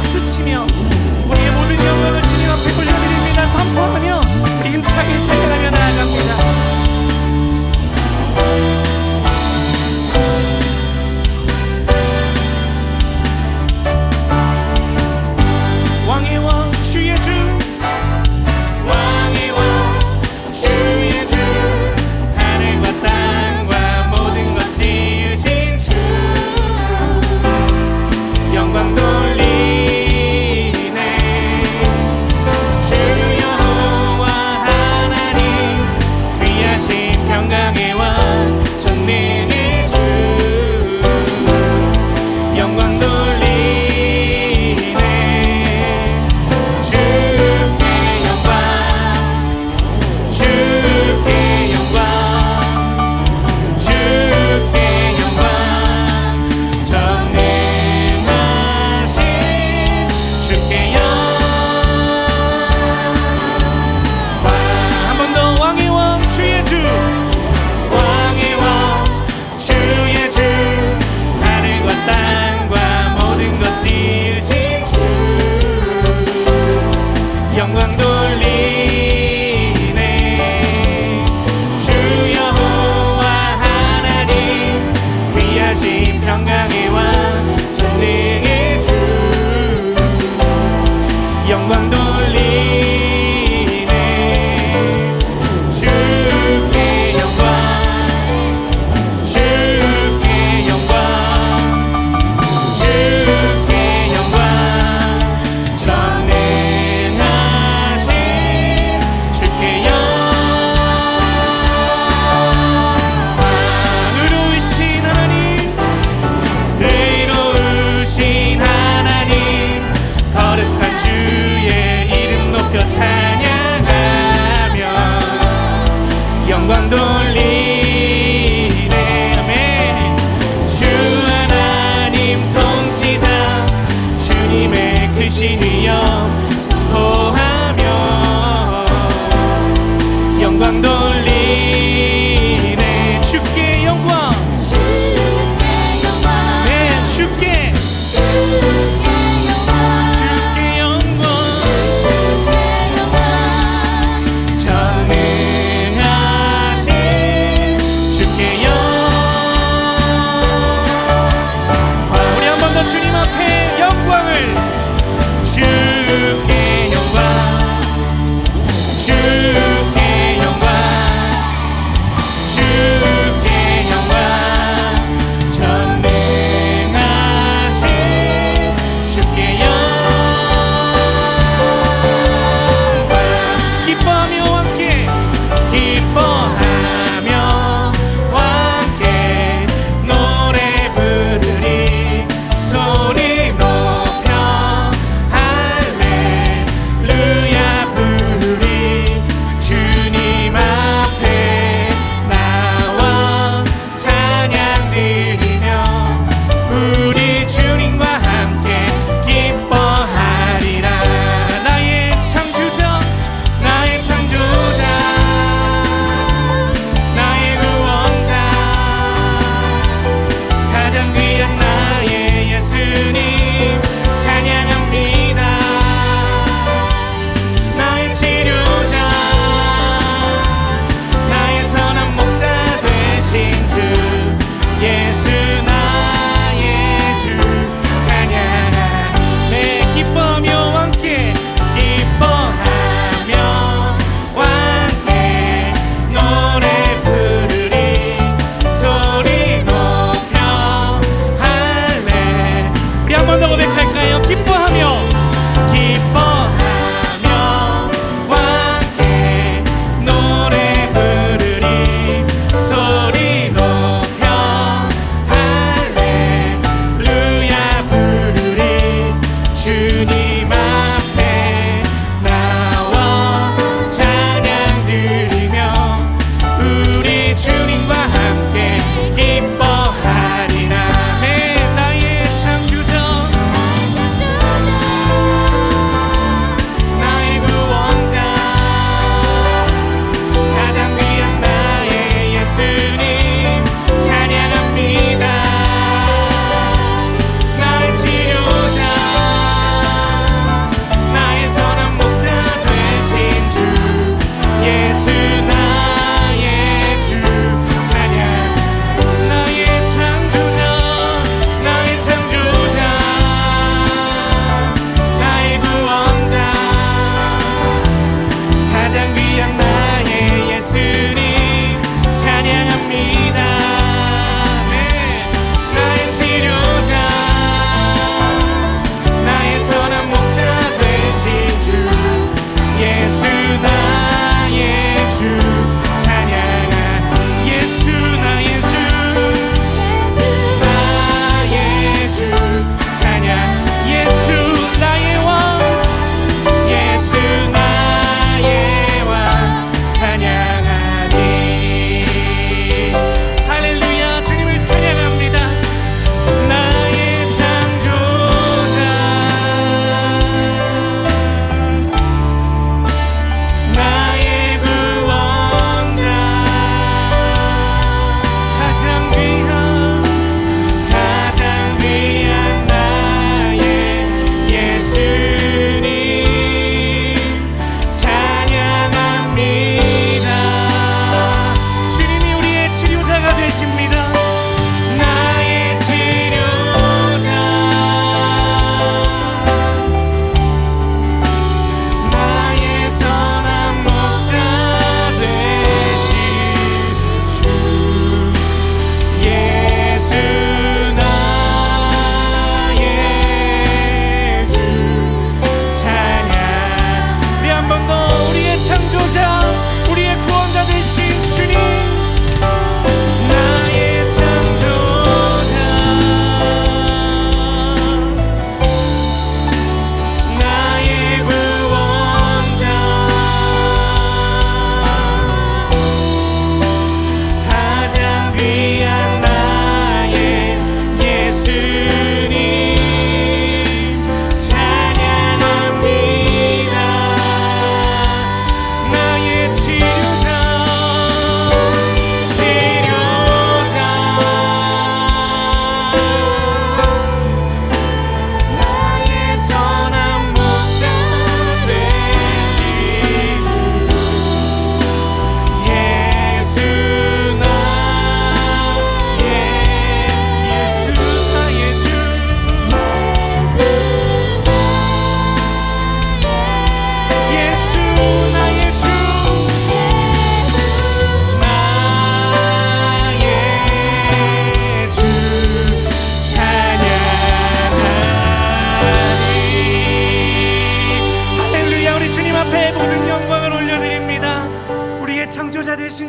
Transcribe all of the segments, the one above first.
박수치며 우리의 모든 영광을 주님 앞에 올려드립니다. 선포하며 우리 힘차게 찬양하며 나아갑니다. 왕의 왕 주의 주, 왕의 왕 주의 주, 하늘과 땅과 모든 것 지으신 주, 영광 돌리네. 주 여호와 하나님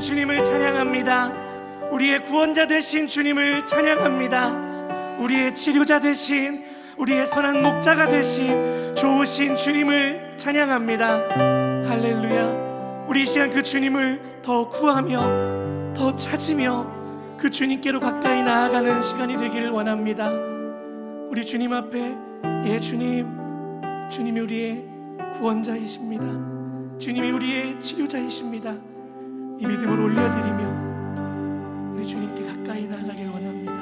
주님을 찬양합니다. 우리의 구원자 되신 주님을 찬양합니다. 우리의 치료자 되신, 우리의 선한 목자가 되신 좋으신 주님을 찬양합니다. 할렐루야. 우리 이 시간 그 주님을 더 구하며 더 찾으며 그 주님께로 가까이 나아가는 시간이 되기를 원합니다. 우리 주님 앞에, 예, 주님이 우리의 구원자이십니다. 주님이 우리의 치료자이십니다. 이 믿음을 올려드리며 우리 주님께 가까이 나아가길 원합니다.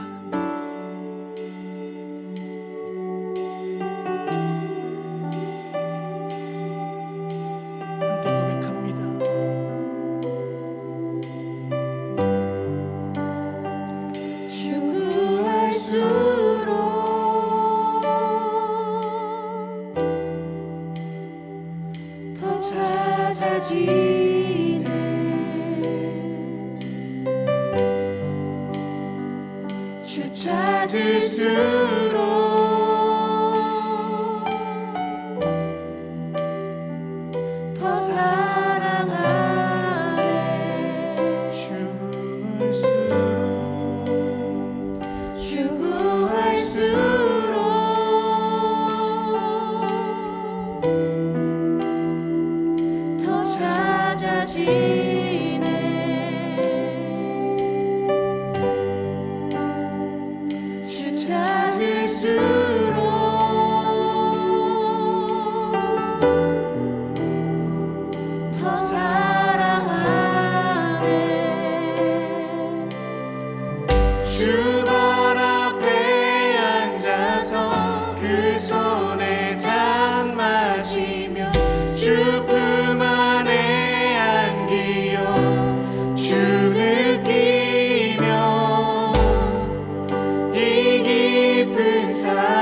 함께 고백합니다. 추구할수록 더 찾아지네. 주 찾을수록 더 사랑하네. 추구할수록 더 찾아지네. 주 찾을수록 더 사랑하네. 주 발 앞에 앉아서 그 손에 잔 마시며 주 품 안에 안기어 주 느끼며 이 깊은 사랑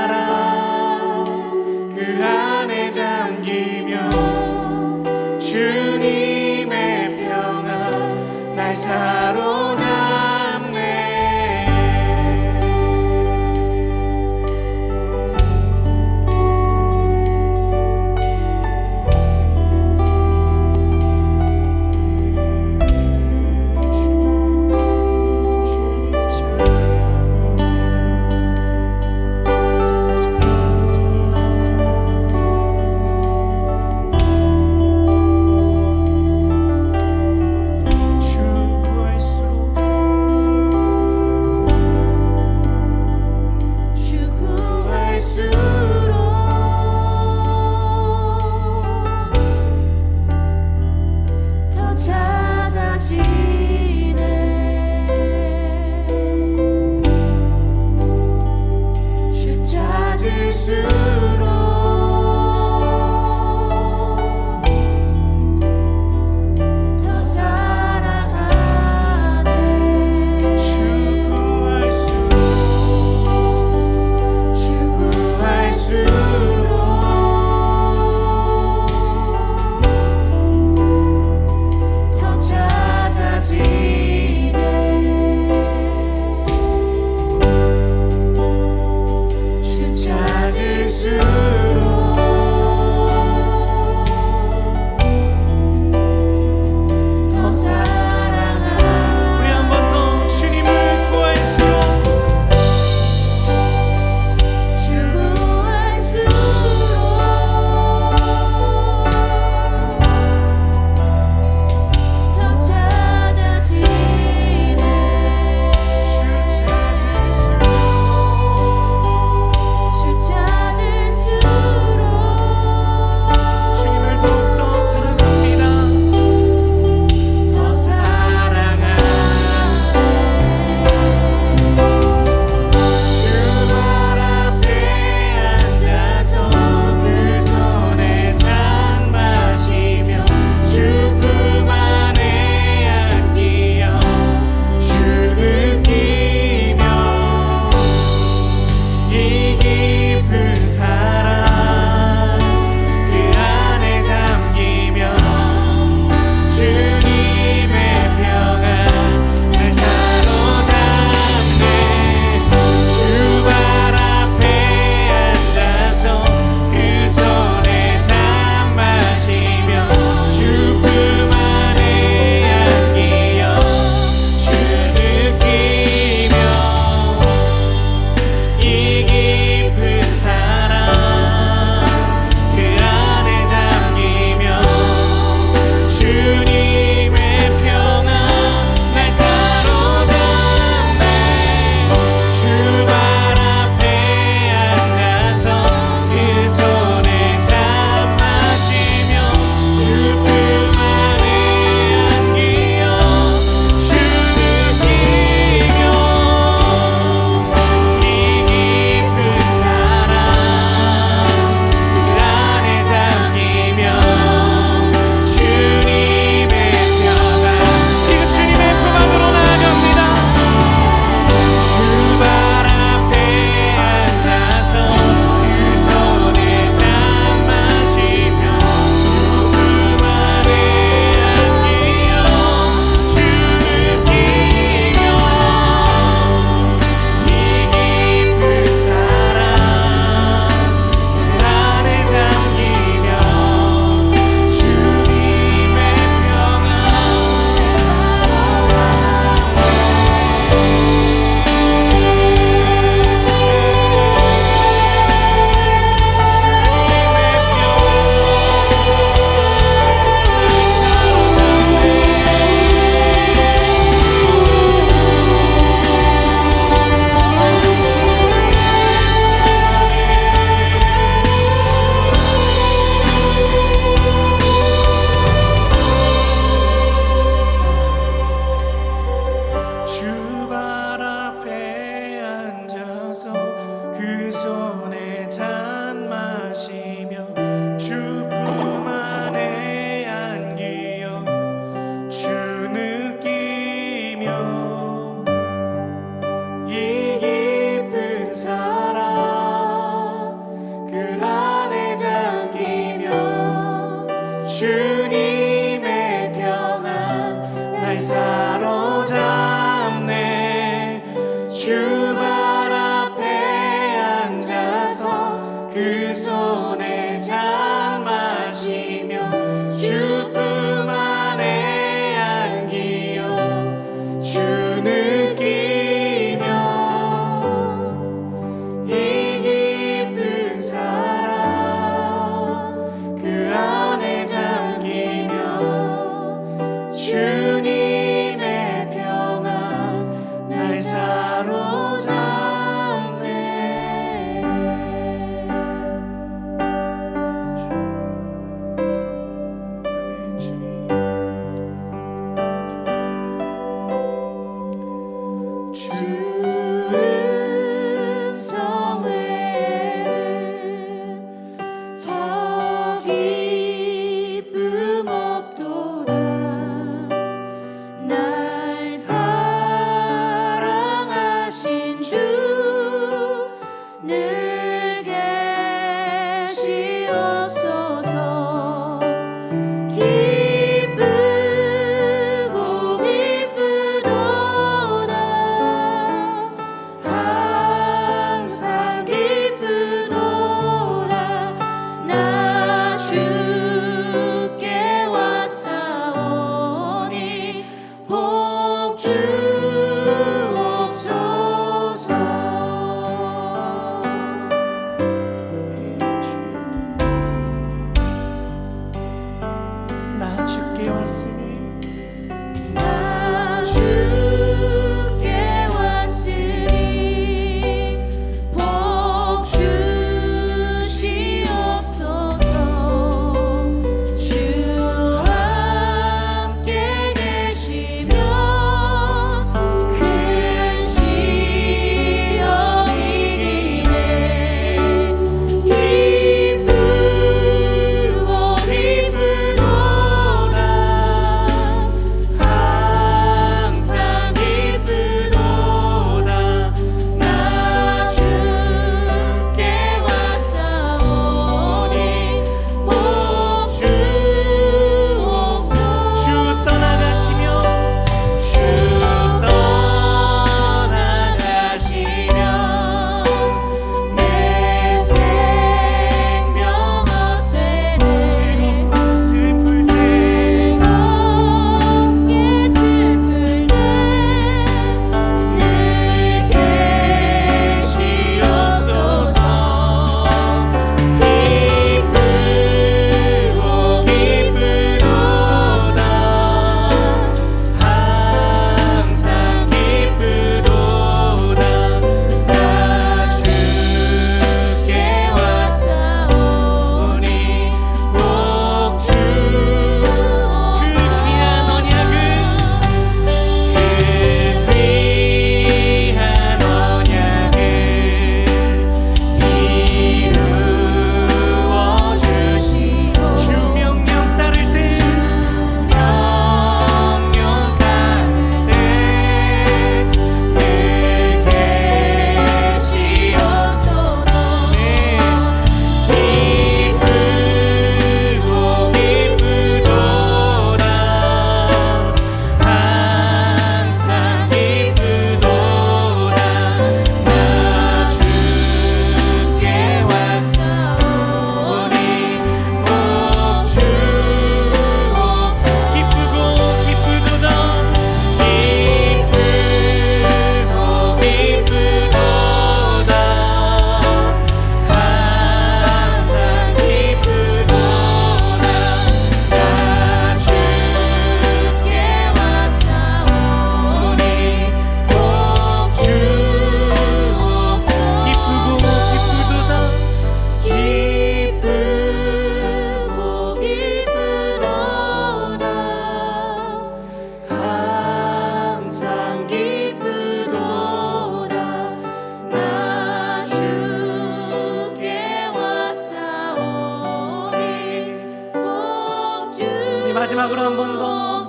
마지막으로 한 번 더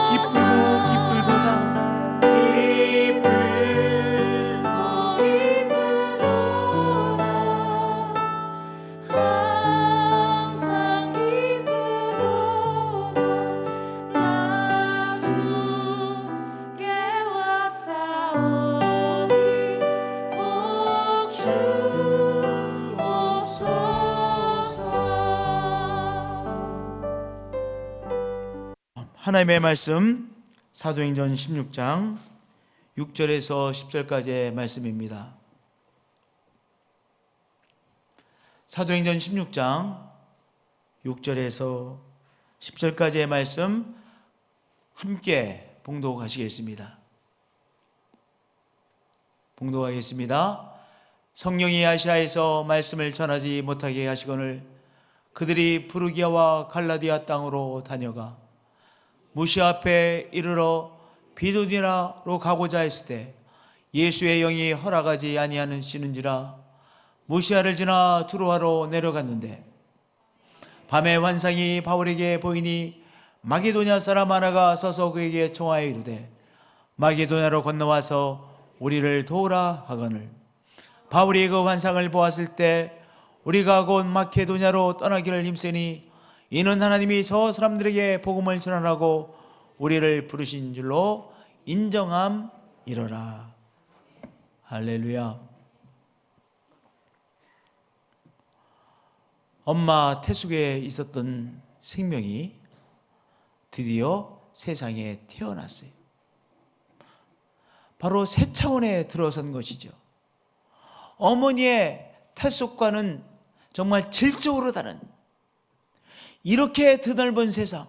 기쁘고 기쁘도다. 항상 기쁘도다. 나 주께 왔사오니 복 주옵소서. 하나님의 말씀 사도행전 16장 6절에서 10절까지의 말씀입니다. 사도행전 16장 6절에서 10절까지의 말씀 함께 봉독하시겠습니다. 봉독하겠습니다. 성령이 아시아에서 말씀을 전하지 못하게 하시거늘 그들이 부르기아와 갈라디아 땅으로 다녀가 무시아 앞에 이르러 비두니라로 가고자 했을 때 예수의 영이 허락하지 아니하시는지라 무시아를 지나 두로아로 내려갔는데 밤에 환상이 바울에게 보이니 마게도냐 사람 하나가 서서 그에게 청하여 이르되 마게도냐로 건너와서 우리를 도우라 하거늘 바울이 그 환상을 보았을 때 우리가 곧 마케도냐로 떠나기를 힘쓰니 이는 하나님이 저 사람들에게 복음을 전하라고 우리를 부르신 줄로 인정함이로라. 할렐루야. 엄마 태숙에 있었던 생명이 드디어 세상에 태어났어요. 바로 새 차원에 들어선 것이죠. 어머니의 태숙과는 정말 질적으로 다른 이렇게 드넓은 세상,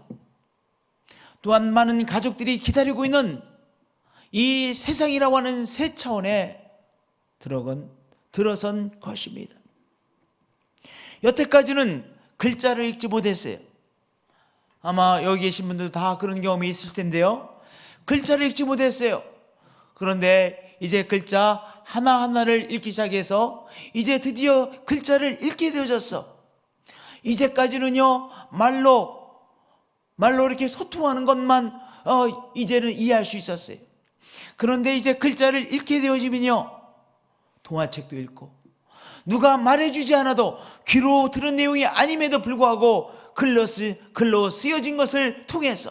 또한 많은 가족들이 기다리고 있는 이 세상이라고 하는 새 차원에 들어선 것입니다. 여태까지는 글자를 읽지 못했어요. 아마 여기 계신 분들도 다 그런 경험이 있을 텐데요. 글자를 읽지 못했어요. 그런데 이제 글자 하나하나를 읽기 시작해서 이제 드디어 글자를 읽게 되어졌어. 이제까지는요 말로 이렇게 소통하는 것만 이제는 이해할 수 있었어요. 그런데 이제 글자를 읽게 되어지면요 동화책도 읽고 누가 말해주지 않아도 귀로 들은 내용이 아님에도 불구하고 글로 쓰여진 것을 통해서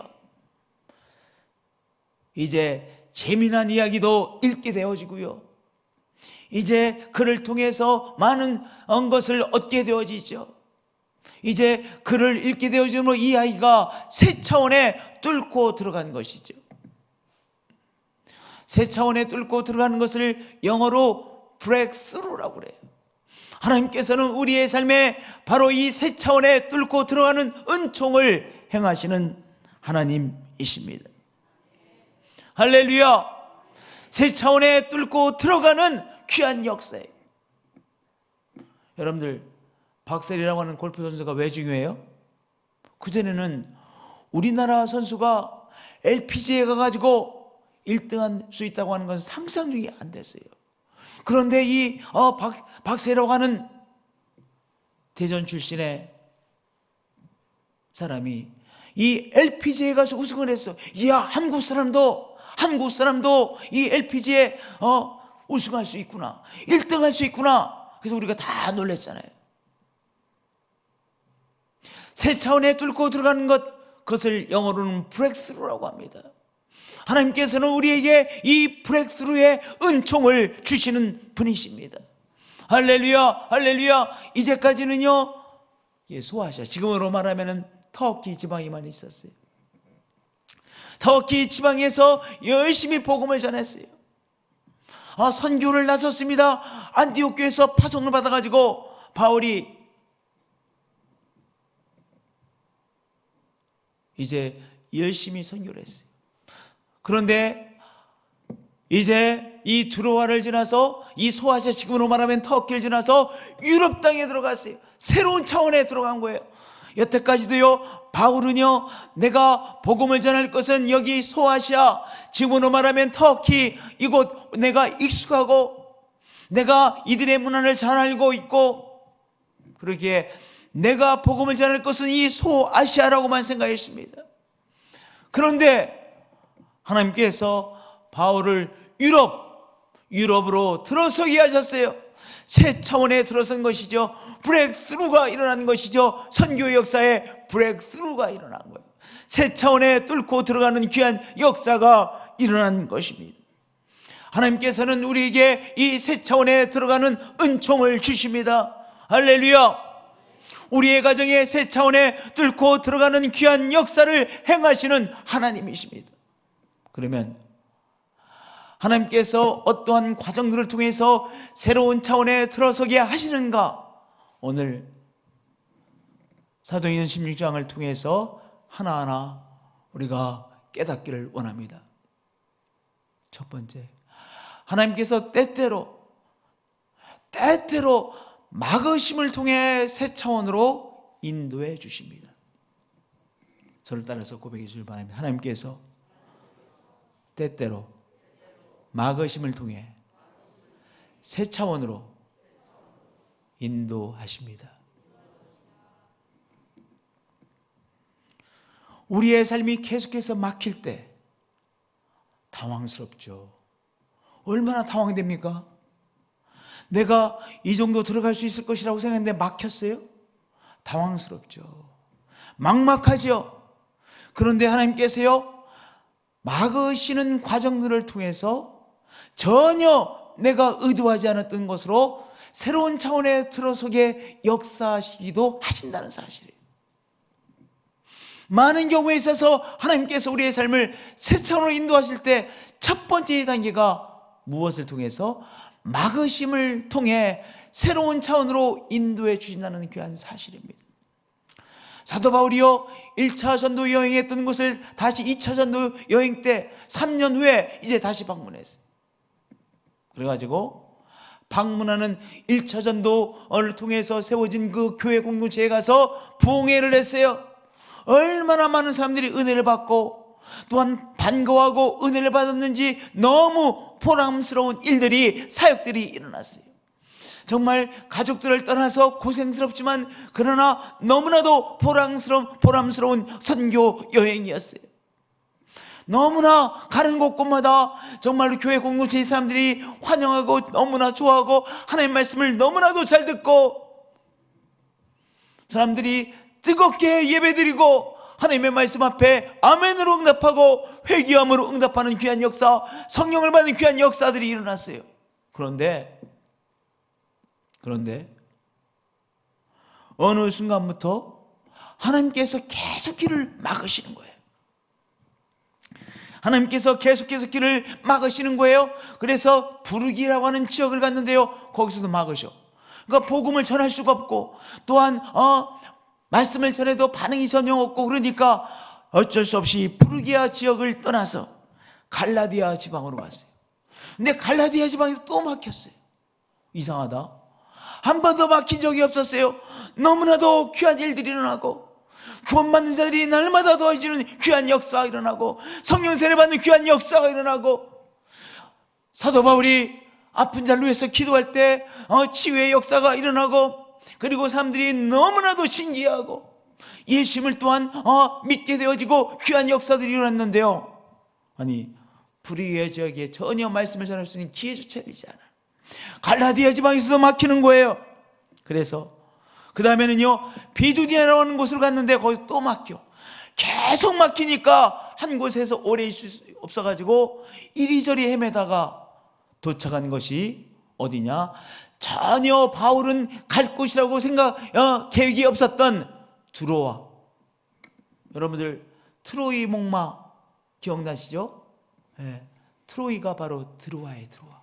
이제 재미난 이야기도 읽게 되어지고요, 이제 글을 통해서 많은 것을 얻게 되어지죠. 이제 글을 읽게 되어짐으로 이 아이가 새 차원에 뚫고 들어간 것이죠. 새 차원에 뚫고 들어가는 것을 영어로 breakthrough라고 그래요. 하나님께서는 우리의 삶에 바로 이 새 차원에 뚫고 들어가는 은총을 행하시는 하나님이십니다. 할렐루야. 새 차원에 뚫고 들어가는 귀한 역사예요. 여러분들, 박셀이라고 하는 골프 선수가 왜 중요해요? 그전에는 우리나라 선수가 LPGA에 가가지고 1등할 수 있다고 하는 건 상상이 안 됐어요. 그런데 이 박셀이라고 하는 대전 출신의 사람이 이 LPGA에 가서 우승을 했어. 이야, 한국 사람도 이 LPGA에 우승할 수 있구나, 1등할 수 있구나. 그래서 우리가 다 놀랐잖아요. 새 차원에 뚫고 들어가는 그것을 영어로는 브렉스루라고 합니다. 하나님께서는 우리에게 이 브렉스루의 은총을 주시는 분이십니다. 할렐루야, 할렐루야. 이제까지는요 소아시아, 지금으로 말하면 터키 지방에만 있었어요. 터키 지방에서 열심히 복음을 전했어요. 선교를 나섰습니다. 안디옥 교회에서 파송을 받아가지고 바울이 이제 열심히 선교를 했어요. 그런데 이제 이 두로아를 지나서 이 소아시아, 지금으로 말하면 터키를 지나서 유럽 땅에 들어갔어요. 새로운 차원에 들어간 거예요. 여태까지도요 바울은요 내가 복음을 전할 것은 여기 소아시아, 지금으로 말하면 터키, 이곳 내가 익숙하고 내가 이들의 문화를 잘 알고 있고, 그러기에 내가 복음을 전할 것은 이 소아시아라고만 생각했습니다. 그런데 하나님께서 바울을 유럽으로 들어서게 하셨어요. 새 차원에 들어선 것이죠. 브레이크스루가 일어난 것이죠. 선교 역사에 브레이크스루가 일어난 거예요. 새 차원에 뚫고 들어가는 귀한 역사가 일어난 것입니다. 하나님께서는 우리에게 이 새 차원에 들어가는 은총을 주십니다. 할렐루야. 우리의 가정에 새 차원에 뚫고 들어가는 귀한 역사를 행하시는 하나님이십니다. 그러면 하나님께서 어떠한 과정들을 통해서 새로운 차원에 들어서게 하시는가? 오늘 사도행전 16장을 통해서 하나하나 우리가 깨닫기를 원합니다. 첫 번째, 하나님께서 때때로 막으심을 통해 새 차원으로 인도해 주십니다. 저를 따라서 고백해 주길 바랍니다. 하나님께서 때때로 막으심을 통해 새 차원으로 인도하십니다. 우리의 삶이 계속해서 막힐 때 당황스럽죠. 얼마나 당황됩니까? 내가 이 정도 들어갈 수 있을 것이라고 생각했는데 막혔어요? 당황스럽죠. 막막하죠. 그런데 하나님께서요, 막으시는 과정들을 통해서 전혀 내가 의도하지 않았던 것으로 새로운 차원에 들어서게 역사하시기도 하신다는 사실이에요. 많은 경우에 있어서 하나님께서 우리의 삶을 새 차원으로 인도하실 때 첫 번째 단계가 무엇을 통해서? 막으심을 통해 새로운 차원으로 인도해 주신다는 귀한 사실입니다. 사도 바울이요, 1차 전도 여행했던 곳을 다시 2차 전도 여행 때 3년 후에 이제 다시 방문했어요. 그래가지고 방문하는 1차 전도를 통해서 세워진 그 교회 공동체에 가서 부흥회를 했어요. 얼마나 많은 사람들이 은혜를 받고 또한 반가워하고 은혜를 받았는지 너무 보람스러운 일들이, 사역들이 일어났어요. 정말 가족들을 떠나서 고생스럽지만 그러나 너무나도 보람스러운 선교 여행이었어요. 너무나 가는 곳곳마다 정말로 교회 공동체의 사람들이 환영하고 너무나 좋아하고 하나님의 말씀을 너무나도 잘 듣고 사람들이 뜨겁게 예배드리고 하나님의 말씀 앞에 아멘으로 응답하고 회개함으로 응답하는 귀한 역사, 성령을 받는 귀한 역사들이 일어났어요. 그런데 어느 순간부터 하나님께서 계속 길을 막으시는 거예요. 하나님께서 계속해서 길을 막으시는 거예요. 그래서 부르기라고 하는 지역을 갔는데요, 거기서도 막으셔. 그러니까 복음을 전할 수가 없고 또한 말씀을 전해도 반응이 전혀 없고, 그러니까 어쩔 수 없이 부르기아 지역을 떠나서 갈라디아 지방으로 갔어요. 근데 갈라디아 지방에서 또 막혔어요. 이상하다. 한 번도 막힌 적이 없었어요. 너무나도 귀한 일들이 일어나고 구원받는 자들이 날마다 더해지는 귀한 역사가 일어나고 성령 세례받는 귀한 역사가 일어나고, 사도 바울이 아픈 자를 위해서 기도할 때 치유의 역사가 일어나고, 그리고 사람들이 너무나도 신기해하고 예수님을 또한 믿게 되어지고 귀한 역사들이 일어났는데요, 아니 불의의 지역에 전혀 말씀을 전할 수 있는 기회조차 되지 않아요. 갈라디아 지방에서도 막히는 거예요. 그래서 그 다음에는요, 비두니아라고 하는 곳으로 갔는데 거기서 또 막혀. 계속 막히니까 한 곳에서 오래 있을 수 없어가지고 이리저리 헤매다가 도착한 것이 어디냐? 전혀 바울은 갈 곳이라고 계획이 없었던 드로아. 여러분들 트로이 목마 기억나시죠? 네, 트로이가 바로 드로아예요. 드로아.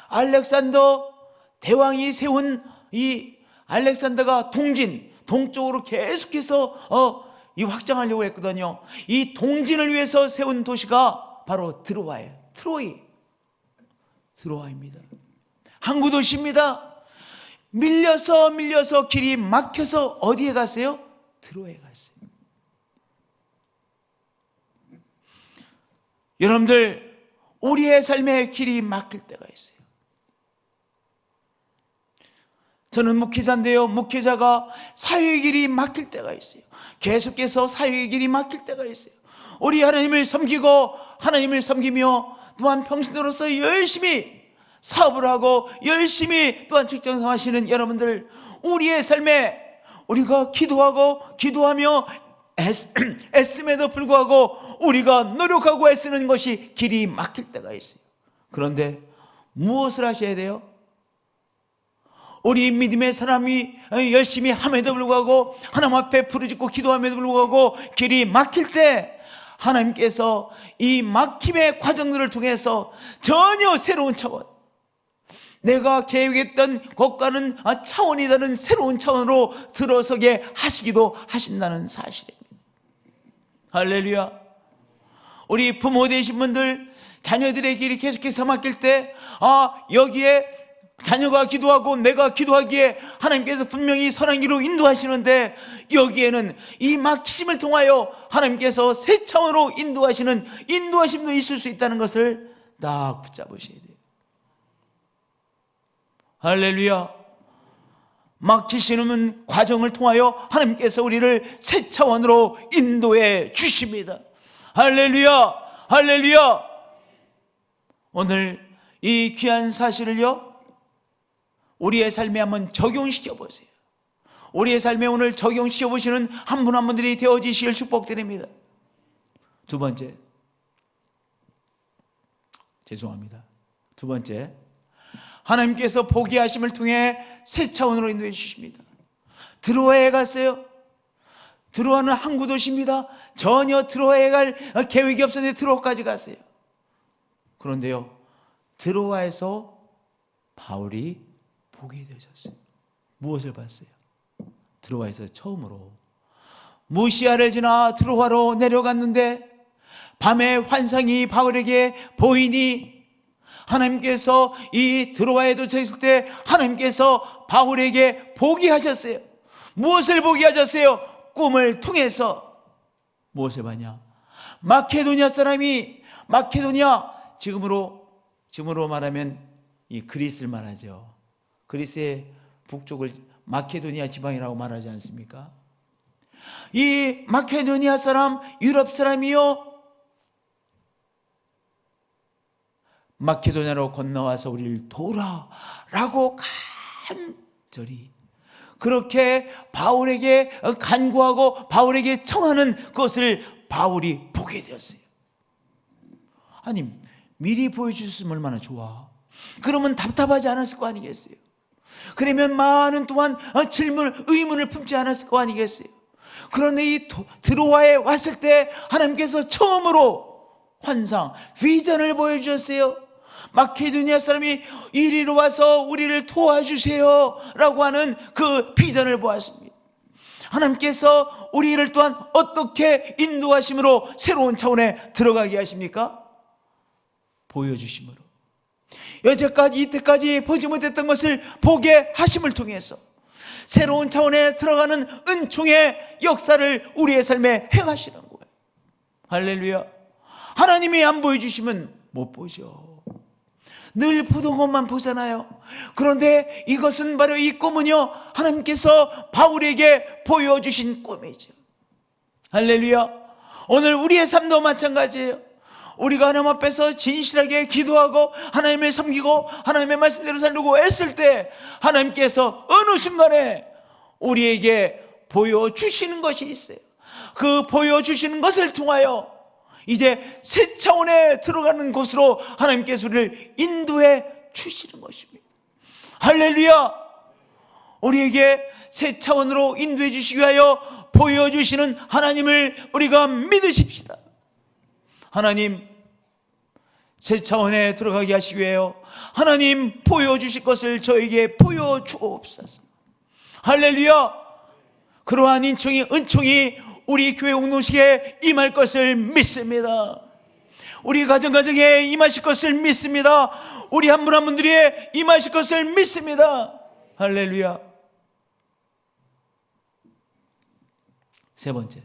알렉산더 대왕이 세운 이 알렉산더가 동쪽으로 계속해서 이 확장하려고 했거든요. 이 동진을 위해서 세운 도시가 바로 드로아예요. 드로아입니다. 항구 도시입니다. 밀려서 길이 막혀서 어디에 갔어요? 드로아에 갔어요. 여러분들, 우리의 삶에 길이 막힐 때가 있어요. 저는 목회자인데요, 목회자가 사역의 길이 막힐 때가 있어요. 계속해서 사역의 길이 막힐 때가 있어요. 우리 하나님을 섬기고 하나님을 섬기며 또한 평신도로서 열심히 사업을 하고 열심히 또한 직장생활하시는 여러분들, 우리의 삶에 우리가 기도하며 애씀에도 불구하고 우리가 노력하고 애쓰는 것이 길이 막힐 때가 있어요. 그런데 무엇을 하셔야 돼요? 우리 믿음의 사람이 열심히 함에도 불구하고 하나님 앞에 부르짖고 기도함에도 불구하고 길이 막힐 때 하나님께서 이 막힘의 과정들을 통해서 전혀 새로운 차원, 내가 계획했던 것과는 차원이 다른 새로운 차원으로 들어서게 하시기도 하신다는 사실입니다. 할렐루야. 우리 부모 되신 분들, 자녀들의 길이 계속해서 막힐 때 여기에 자녀가 기도하고 내가 기도하기에 하나님께서 분명히 선한 길로 인도하시는데, 여기에는 이 막히심을 통하여 하나님께서 새 차원으로 인도하시는 인도하심도 있을 수 있다는 것을 딱 붙잡으셔야 돼요. 할렐루야. 막히시는 과정을 통하여 하나님께서 우리를 새 차원으로 인도해 주십니다. 할렐루야. 할렐루야. 오늘 이 귀한 사실을요, 우리의 삶에 한번 적용시켜 보세요. 우리의 삶에 오늘 적용시켜 보시는 한 분 한 분들이 되어지시길 축복드립니다. 두 번째, 하나님께서 포기하심을 통해 새 차원으로 인도해 주십니다. 드로아에 갔어요. 드로아는 항구 도시입니다. 전혀 드로아에 갈 계획이 없었는데 드로아까지 갔어요. 그런데요, 드로아에서 바울이 보게 되셨어요. 무엇을 봤어요? 드로아에서 처음으로 무시아를 지나 드로아로 내려갔는데 밤에 환상이 바울에게 보이니, 하나님께서 이 드로아에 도착했을 때 하나님께서 바울에게 보게 하셨어요. 무엇을 보게 하셨어요? 꿈을 통해서. 무엇을 봤냐? 마케도니아 사람이, 마케도니아, 지금으로 말하면 이 그리스를 말하죠. 그리스의 북쪽을 마케도니아 지방이라고 말하지 않습니까? 이 마케도니아 사람, 유럽 사람이요, 마케도니아로 건너와서 우리를 도우라라고 간절히 그렇게 바울에게 간구하고 바울에게 청하는 것을 바울이 보게 되었어요. 아니, 미리 보여주셨으면 얼마나 좋아. 그러면 답답하지 않았을 거 아니겠어요? 그러면 많은 또한 의문을 품지 않았을 거 아니겠어요? 그런데 이 드로아에 왔을 때 하나님께서 처음으로 환상, 비전을 보여주셨어요. 마케도니아 사람이 이리로 와서 우리를 도와주세요 라고 하는 그 비전을 보았습니다. 하나님께서 우리를 또한 어떻게 인도하심으로 새로운 차원에 들어가게 하십니까? 보여주심으로. 여태까지, 이때까지 보지 못했던 것을 보게 하심을 통해서 새로운 차원에 들어가는 은총의 역사를 우리의 삶에 행하시는 거예요. 할렐루야. 하나님이 안 보여주시면 못 보죠. 늘 보던 것만 보잖아요. 그런데 이것은 바로, 이 꿈은요, 하나님께서 바울에게 보여주신 꿈이죠. 할렐루야. 오늘 우리의 삶도 마찬가지예요. 우리가 하나님 앞에서 진실하게 기도하고 하나님을 섬기고 하나님의 말씀대로 살려고 애쓸 때 하나님께서 어느 순간에 우리에게 보여주시는 것이 있어요. 그 보여주시는 것을 통하여 이제 새 차원에 들어가는 곳으로 하나님께서 우리를 인도해 주시는 것입니다. 할렐루야. 우리에게 새 차원으로 인도해 주시기 위하여 보여주시는 하나님을 우리가 믿으십시다. 하나님, 새 차원에 들어가게 하시기 위하여 하나님 보여주실 것을 저에게 보여주옵소서. 할렐루야. 그러한 은총이 우리 교회 공동체에 임할 것을 믿습니다. 우리 가정에 임하실 것을 믿습니다. 우리 한 분 한 분들이 임하실 것을 믿습니다. 할렐루야. 세 번째,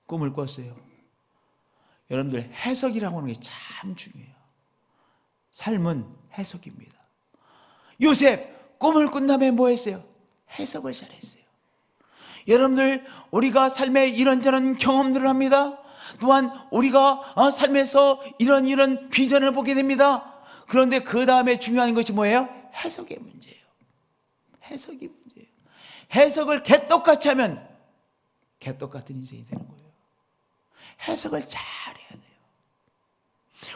꿈을 꿨어요. 여러분들, 해석이라고 하는 게 참 중요해요. 삶은 해석입니다. 요셉 꿈을 꾼 다음에 뭐 했어요? 해석을 잘했어요. 여러분들, 우리가 삶에 이런저런 경험들을 합니다. 또한 우리가 삶에서 이런 비전을 보게 됩니다. 그런데 그 다음에 중요한 것이 뭐예요? 해석의 문제예요. 해석이 문제예요. 해석을 개떡같이 하면 개떡같은 인생이 되는 거예요. 해석을 잘해야 돼요.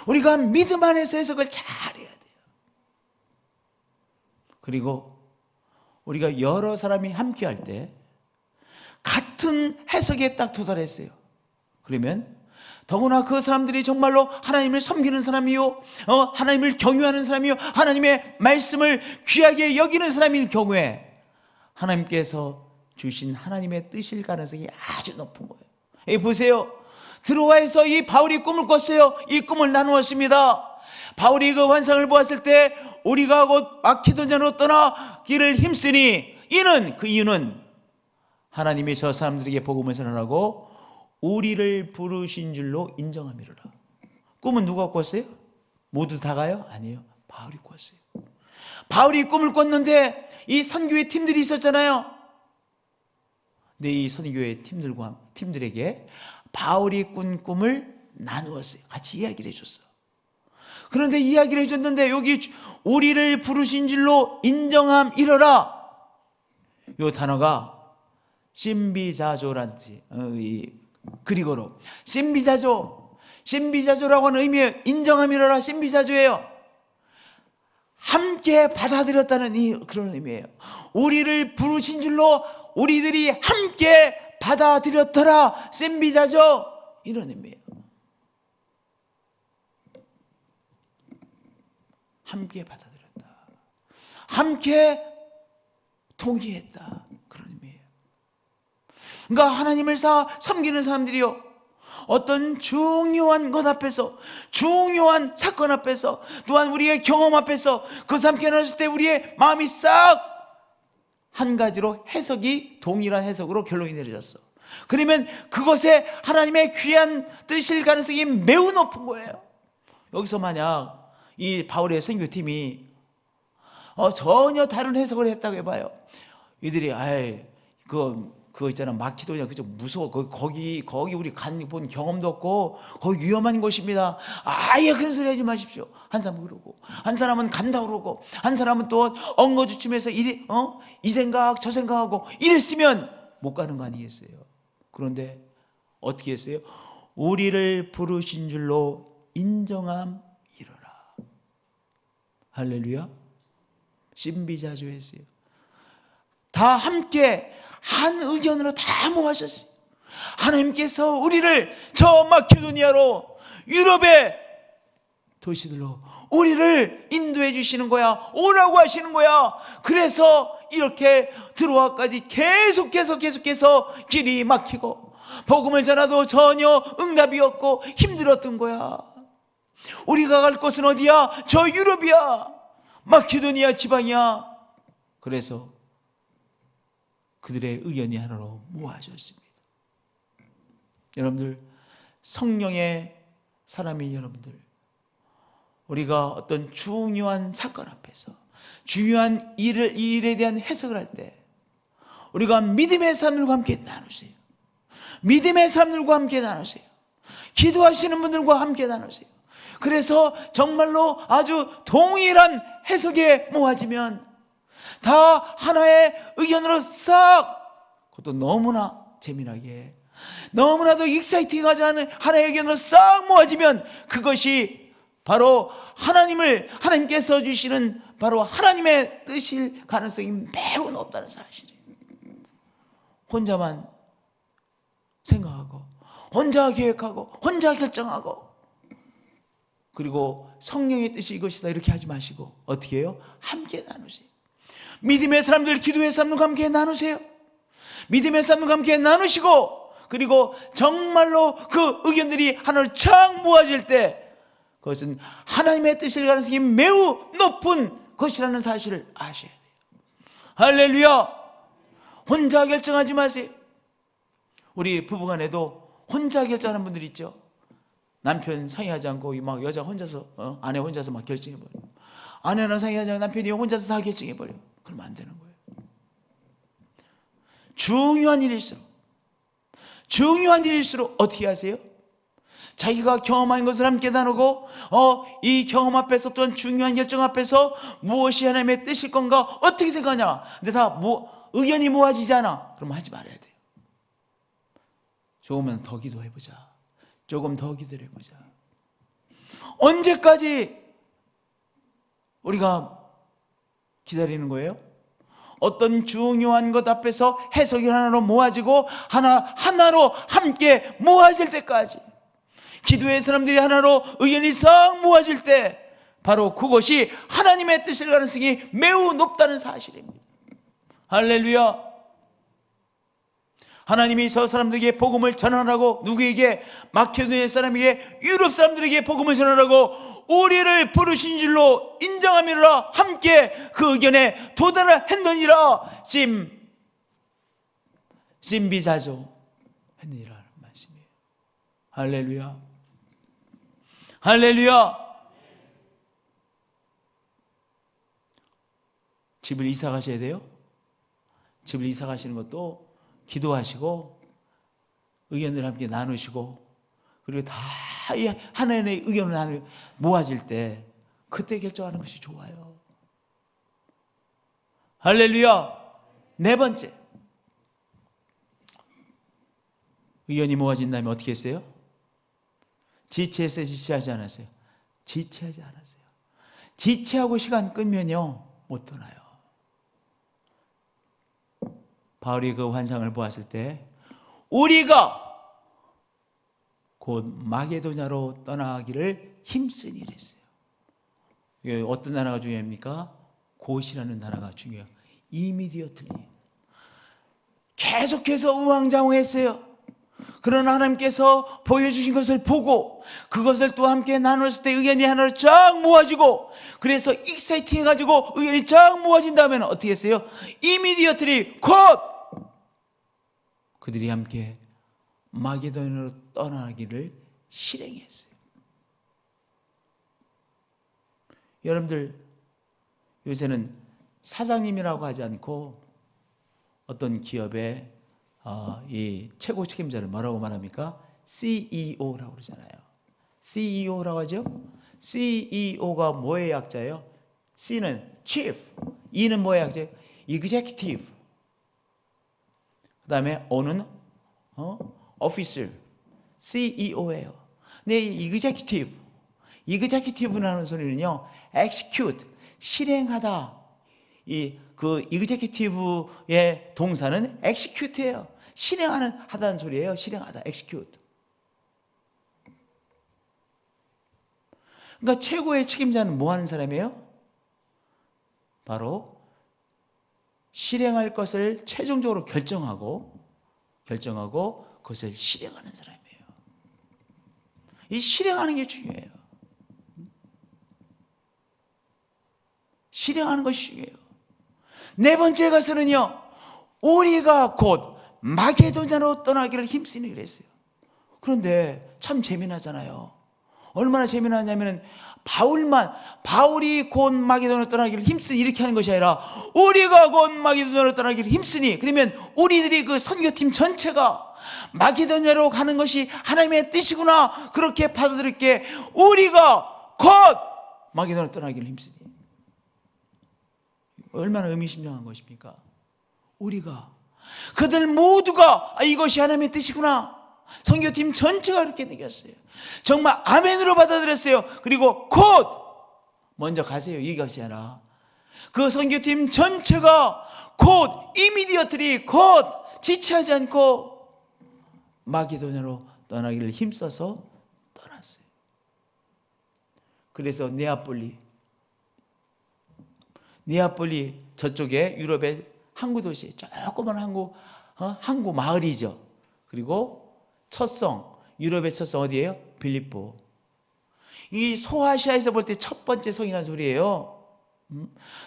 우리가 믿음 안에서 해석을 잘해야 돼요. 그리고 우리가 여러 사람이 함께 할 때 같은 해석에 딱 도달했어요. 그러면 더구나 그 사람들이 정말로 하나님을 섬기는 사람이요, 하나님을 경유하는 사람이요, 하나님의 말씀을 귀하게 여기는 사람인 경우에 하나님께서 주신 하나님의 뜻일 가능성이 아주 높은 거예요. 여기 보세요. 드로아에서 이 바울이 꿈을 꿨어요. 이 꿈을 나누었습니다. 바울이 그 환상을 보았을 때 우리가 곧 마케도냐로 떠나기를 힘쓰니 그 이유는 하나님이 저 사람들에게 복음을 전하라고 우리를 부르신 줄로 인정함이로라. 꿈은 누가 꿨어요? 모두 다가요? 아니에요. 바울이 꿨어요. 바울이 꿈을 꿨는데 이 선교회 팀들이 있었잖아요. 근데 이 선교회 팀들에게 바울이 꾼 꿈을 나누었어요. 같이 이야기를 해줬어. 그런데 이야기를 해줬는데 여기 우리를 부르신 줄로 인정함 이러라. 이 단어가 신비자조란 그리고로 신비자조라고 하는 의미예요. 인정함 이러라. 신비자조예요. 함께 받아들였다는 그런 의미예요. 우리를 부르신 줄로 우리들이 함께 받아들였더라. 신비자조, 이런 의미예요. 함께 받아들였다. 함께 동의했다. 그런 의미예요. 그러니까 하나님을 섬기는 사람들이요, 어떤 중요한 것 앞에서, 중요한 사건 앞에서, 또한 우리의 경험 앞에서 그 함께 나눴을 때 우리의 마음이 싹 한 가지로 동일한 해석으로 결론이 내려졌어. 그러면 그것에 하나님의 귀한 뜻일 가능성이 매우 높은 거예요. 여기서 만약 이 바울의 선교팀이 전혀 다른 해석을 했다고 해봐요. 이들이 그거 있잖아, 마케도냐, 그저 무서워. 거기 우리 본 경험도 없고 거기 위험한 곳입니다. 아예 그런 소리 하지 마십시오. 한 사람은 그러고, 한 사람은 간다 그러고, 한 사람은 또 엉거주춤해서 이 생각 저 생각하고 이랬으면 못 가는 거 아니겠어요? 그런데 어떻게 했어요? 우리를 부르신 줄로 인정함 이러라. 할렐루야. 신비자조했어요. 다 함께 한 의견으로 다 모아졌어요. 하나님께서 우리를 저 마케도니아로, 유럽의 도시들로 우리를 인도해 주시는 거야. 오라고 하시는 거야. 그래서 이렇게 드로아까지 계속해서 길이 막히고 복음을 전하도 전혀 응답이 없고 힘들었던 거야. 우리가 갈 곳은 어디야? 저 유럽이야. 마케도니아 지방이야. 그래서 그들의 의견이 하나로 모아졌습니다. 여러분들, 성령의 사람인 여러분들, 우리가 어떤 중요한 사건 앞에서 중요한 일에 대한 해석을 할 때 우리가 믿음의 사람들과 함께 나누세요. 믿음의 사람들과 함께 나누세요. 기도하시는 분들과 함께 나누세요. 그래서 정말로 아주 동일한 해석에 모아지면 다 하나의 의견으로 싹, 그것도 너무나 재미나게, 너무나도 익사이팅하지 않은 하나의 의견으로 싹 모아지면 그것이 바로 하나님께서 주시는 바로 하나님의 뜻일 가능성이 매우 높다는 사실이에요. 혼자만 생각하고, 혼자 계획하고, 혼자 결정하고, 그리고 성령의 뜻이 이것이다 이렇게 하지 마시고 어떻게 해요? 함께 나누세요. 믿음의 사람들, 기도의 사람들과 함께 나누세요. 믿음의 사람들과 함께 나누시고, 그리고 정말로 그 의견들이 하나로 착 모아질 때 그것은 하나님의 뜻일 가능성이 매우 높은 것이라는 사실을 아셔야 돼요. 할렐루야. 혼자 결정하지 마세요. 우리 부부간에도 혼자 결정하는 분들 있죠. 남편 상의하지 않고 막 여자 혼자서, 아내 혼자서 막 결정해버려요. 아내랑 상의하자고 남편이 혼자서 다 결정해버려. 그러면 안 되는 거예요. 중요한 일일수록 어떻게 하세요? 자기가 경험한 것을 함께 나누고 이 경험 앞에서 또한 중요한 결정 앞에서 무엇이 하나님의 뜻일 건가 어떻게 생각하냐. 근데 다 의견이 모아지지 않아. 그럼 하지 말아야 돼요. 조금만 더 기도해보자. 조금 더 기도를 해보자. 언제까지 우리가 기다리는 거예요? 어떤 중요한 것 앞에서 해석이 하나로 모아지고 하나로 함께 모아질 때까지, 기도의 사람들이 하나로 의견이 싹 모아질 때 바로 그것이 하나님의 뜻일 가능성이 매우 높다는 사실입니다. 할렐루야. 하나님이 저 사람들에게 복음을 전하라고, 누구에게? 마케도니아 사람에게, 유럽 사람들에게 복음을 전하라고 우리를 부르신 줄로 인정함이라 함께 그 의견에 도달했느니라. 심비자조 했느니라 말씀이에요. 할렐루야. 할렐루야. 집을 이사 가셔야 돼요. 집을 이사 가시는 것도 기도하시고 의견을 함께 나누시고, 그리고 다 하나님의 의견을 모아질 때 그때 결정하는 것이 좋아요. 할렐루야. 네 번째, 의견이 모아진 다음에 어떻게 했어요? 지체했어요? 지체하지 않았어요? 지체하지 않았어요. 지체하고 시간 끄면요 못 떠나요. 바울이 그 환상을 보았을 때 우리가 곧 마게도냐로 떠나기를 힘쓰니 이랬어요. 어떤 나라가 중요합니까? 곧이라는 나라가 중요해요. 이미디어틀리. 계속해서 우왕좌왕했어요. 그러나 하나님께서 보여주신 것을 보고 그것을 또 함께 나눴을 때 의견이 하나로 쫙 모아지고, 그래서 익사이팅 해가지고 의견이 쫙 모아진 다음에는 어떻게 했어요? 이미디어틀리 곧 그들이 함께 마게도냐로 떠나기를 실행했어요. 여러분들 요새는 사장님이라고 하지 않고 어떤 기업의 이 최고 책임자를 뭐라고 말합니까? CEO라고 그러잖아요. CEO라고 하죠? CEO가 뭐의 약자예요? C는 Chief, E는 뭐의 약자예요? Executive. 그 다음에 O는 Officer, CEO예요. 근데 Executive는 하는 소리는요, Execute, 실행하다. 그 Executive의 동사는 Execute예요. 하다는 소리예요. 실행하다, Execute. 그러니까 최고의 책임자는 뭐 하는 사람이에요? 바로 실행할 것을 최종적으로 결정하고 그것을 실행하는 사람이에요. 이 실행하는 게 중요해요. 실행하는 것이 중요해요. 네 번째 것은요, 우리가 곧 마게도냐로 떠나기를 힘쓰니 그랬어요. 그런데 참 재미나잖아요. 얼마나 재미나냐면 바울이 곧 마게도냐로 떠나기를 힘쓰니 이렇게 하는 것이 아니라 우리가 곧 마게도냐로 떠나기를 힘쓰니, 그러면 우리들이 그 선교팀 전체가 마게도냐로 가는 것이 하나님의 뜻이구나 그렇게 받아들일게. 우리가 곧 마게도냐로 떠나기를 힘쓰니 얼마나 의미심장한 것입니까? 우리가, 그들 모두가 이것이 하나님의 뜻이구나. 선교팀 전체가 그렇게 느꼈어요. 정말 아멘으로 받아들였어요. 그리고 곧 먼저 가세요. 이것이 아니라 그 선교팀 전체가 곧 이미디어틀이 곧 지체하지 않고 마게도냐로 떠나기를 힘써서 떠났어요. 그래서 네아폴리 저쪽에 유럽의 항구 도시, 조그만 항구 마을이죠. 그리고 유럽의 첫 성 어디예요? 빌립보. 이 소아시아에서 볼 때 첫 번째 성이라는 소리예요.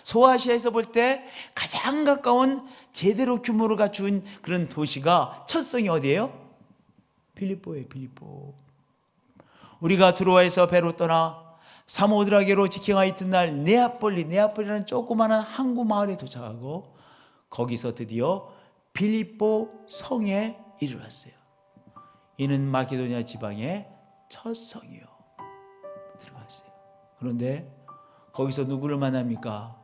소아시아에서 볼 때 가장 가까운 제대로 규모를 갖춘 그런 도시가 첫 성이 어디예요? 빌립보예요. 빌립보. 우리가 드로아에서 배로 떠나 사모드라게로 직행하 이튿날 네아폴리라는 조그마한 항구 마을에 도착하고 거기서 드디어 빌립보 성에 이르렀어요. 이는 마케도니아 지방의 첫 성이요. 들어갔어요. 그런데 거기서 누구를 만납니까?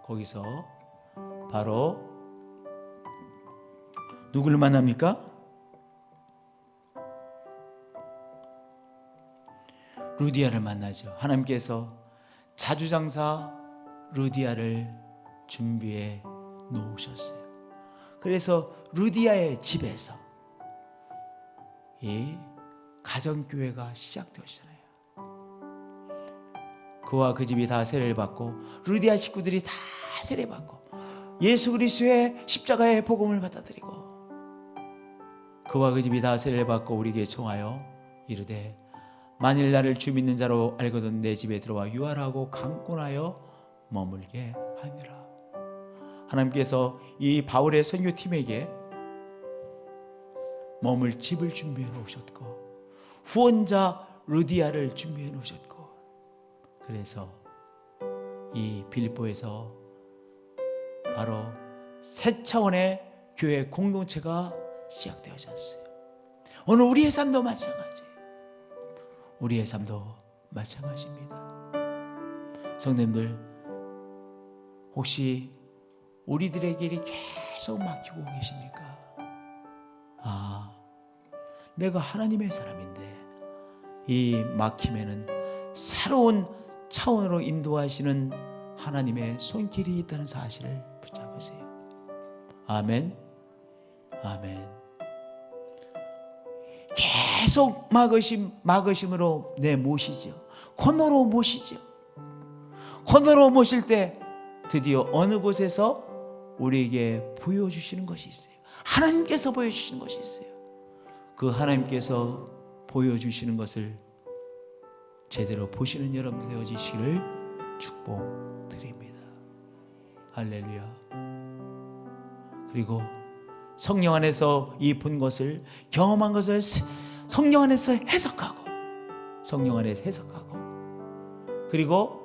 거기서 바로 누구를 만납니까? 루디아를 만나죠. 하나님께서 자주장사 루디아를 준비해 놓으셨어요. 그래서 루디아의 집에서 이 가정교회가 시작되었잖아요. 그와 그 집이 다 세례를 받고 루디아 식구들이 다 세례 받고 예수 그리스도의 십자가의 복음을 받아들이고 그와 그 집이 다 세례를 받고 우리에게 청하여 이르되 만일 나를 주 믿는 자로 알거든 내 집에 들어와 유하라고 강권하여 머물게 하니라. 하나님께서 이 바울의 선교팀에게 머물 집을 준비해 놓으셨고 후원자 루디아를 준비해 놓으셨고 그래서 이 빌립보에서 바로 새 차원의 교회 공동체가 시작되어졌어요. 오늘 우리의 삶도 마찬가지예요. 우리의 삶도 마찬가지입니다. 성도님들, 혹시 우리들의 길이 계속 막히고 계십니까? 내가 하나님의 사람인데 이 막힘에는 새로운 차원으로 인도하시는 하나님의 손길이 있다는 사실을 붙잡으세요. 아멘. 아멘. 계속 막으심으로 모시죠. 코너로 모시죠. 코너로 모실 때 드디어 어느 곳에서 우리에게 보여주시는 것이 있어요. 하나님께서 보여주시는 것이 있어요. 그 하나님께서 보여주시는 것을 제대로 보시는 여러분 되어지시기를 축복드립니다. 할렐루야. 그리고 성령 안에서 이 본 것을 경험한 것을 성령 안에서 해석하고 그리고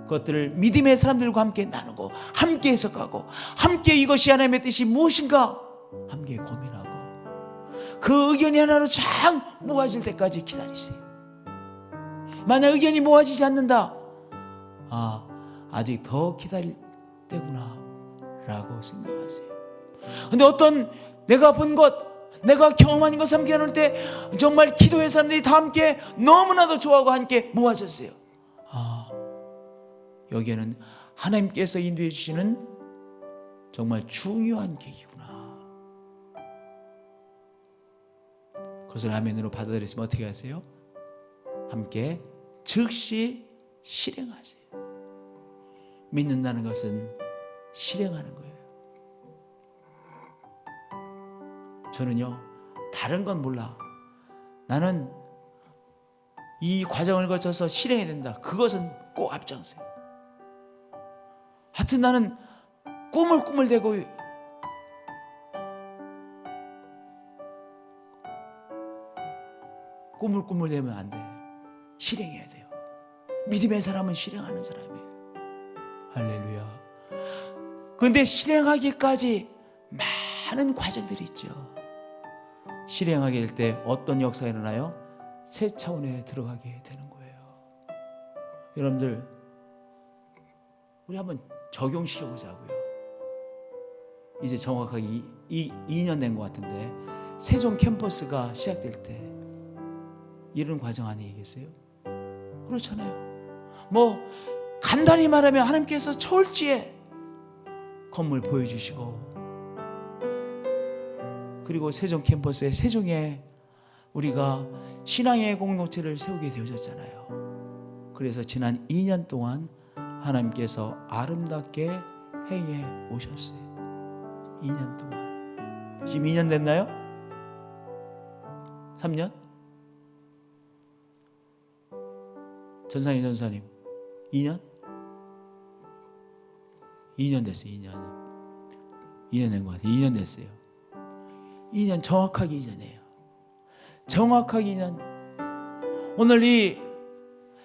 그것들을 믿음의 사람들과 함께 나누고 함께 해석하고 함께 이것이 하나님의 뜻이 무엇인가 함께 고민하고 그 의견이 하나로 쫙 모아질 때까지 기다리세요. 만약 의견이 모아지지 않는다, 아직 더 기다릴 때구나 라고 생각하세요. 근데 어떤 내가 본 것, 내가 경험한 것 함께 나눌 때 정말 기도의 사람들이 다 함께 너무나도 좋아하고 함께 모아졌어요. 여기에는 하나님께서 인도해 주시는 정말 중요한 계기구나. 그것을 아멘으로 받아들였으면 어떻게 하세요? 함께 즉시 실행하세요. 믿는다는 것은 실행하는 거예요. 저는요, 다른 건 몰라. 나는 이 과정을 거쳐서 실행해야 된다. 그것은 꼭 앞장서요. 하여튼 나는 꿈을 대고 꿈을 대면 안 돼. 실행해야 돼요. 믿음의 사람은 실행하는 사람이에요. 할렐루야. 그런데 실행하기까지 많은 과정들이 있죠. 실행하게 될 때 어떤 역사가 일어나요? 새 차원에 들어가게 되는 거예요. 여러분들, 우리 한번 적용시켜 보자고요. 이제 정확하게 2년 된 것 같은데 세종 캠퍼스가 시작될 때 이런 과정 아니겠어요? 그렇잖아요. 뭐 간단히 말하면 하나님께서 초월지에 건물 보여주시고 그리고 세종 캠퍼스의 세종에 우리가 신앙의 공동체를 세우게 되어졌잖아요. 그래서 지난 2년 동안 하나님께서 아름답게 행해 오셨어요. 2년 동안. 지금 2년 됐나요? 3년? 전상희 전사님 2년? 2년 됐어요. 2년 된 것 같아요. 2년 됐어요. 2년 정확하게 2년이에요. 정확하게 2년. 오늘 이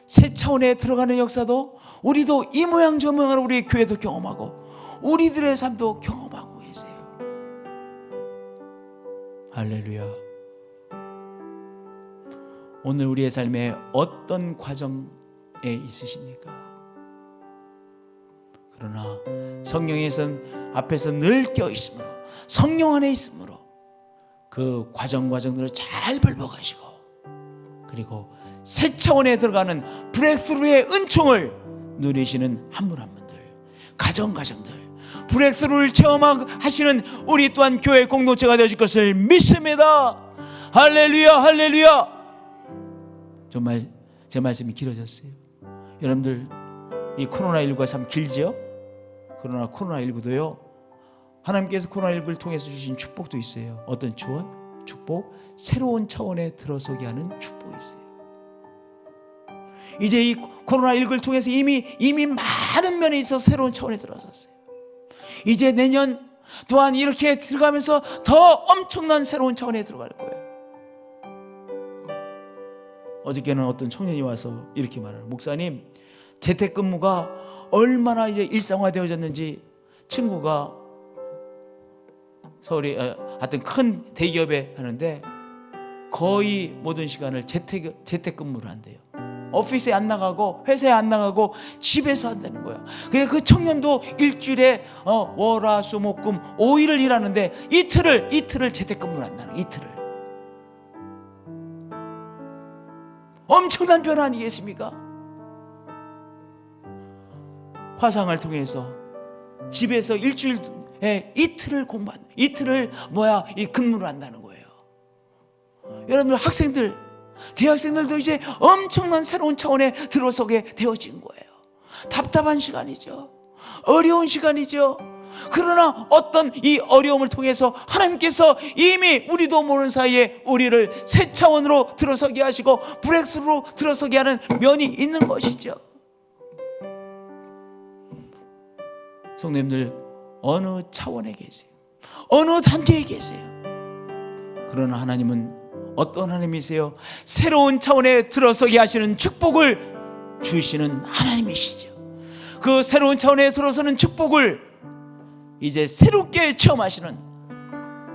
새 차원에 들어가는 역사도 우리도 이 모양 저 모양으로 우리의 교회도 경험하고 우리들의 삶도 경험하고 계세요. 할렐루야. 오늘 우리의 삶에 어떤 과정에 있으십니까? 그러나 성령에선 앞에서 늘 껴있으므로, 성령 안에 있으므로 그 과정들을 잘 밟아가시고, 그리고 새 차원에 들어가는 브레이크스루의 은총을 누리시는 한 분 한 분들, 가정들 브레이크스루를 체험하시는 우리 또한 교회 공동체가 되어질 것을 믿습니다. 할렐루야, 할렐루야. 정말 제 말씀이 길어졌어요. 여러분들, 이 코로나19가 참 길지요? 그러나 코로나19도요, 하나님께서 코로나19를 통해서 주신 축복도 있어요. 어떤 축복? 새로운 차원에 들어서게 하는 축복이 있어요. 이제 이 코로나19를 통해서 이미 많은 면에 있어서 새로운 차원에 들어섰어요. 이제 내년 또한 이렇게 들어가면서 더 엄청난 새로운 차원에 들어갈 거예요. 어저께는 어떤 청년이 와서 이렇게 말하는, 목사님, 재택근무가 얼마나 이제 일상화되어졌는지, 친구가 서울에 하여튼 큰 대기업에 하는데 거의 모든 시간을 재택근무를 한대요. 오피스에 안 나가고 회사에 안 나가고 집에서 한다는 거야. 그 청년도 일주일에 월화수목금 5일을 일하는데 이틀을 재택근무를 한다는 거야. 이틀을. 엄청난 변화 아니겠습니까? 화상을 통해서 집에서 일주일에 이틀을 이 근무를 한다는 거예요. 여러분들, 학생들, 대학생들도 이제 엄청난 새로운 차원에 들어서게 되어진 거예요. 답답한 시간이죠. 어려운 시간이죠. 그러나 어떤 이 어려움을 통해서 하나님께서 이미 우리도 모르는 사이에 우리를 새 차원으로 들어서게 하시고 브레이크스루로 들어서게 하는 면이 있는 것이죠. 성도님들, 어느 차원에 계세요? 어느 단계에 계세요? 그러나 하나님은 어떤 하나님이세요? 새로운 차원에 들어서게 하시는 축복을 주시는 하나님이시죠. 그 새로운 차원에 들어서는 축복을 이제 새롭게 체험하시는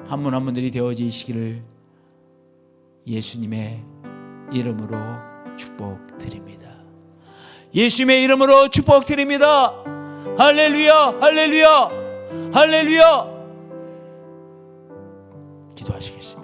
한 분 한 분들이 되어지시기를 예수님의 이름으로 축복드립니다. 예수님의 이름으로 축복드립니다. 할렐루야, 할렐루야, 할렐루야. 기도하시겠습니다.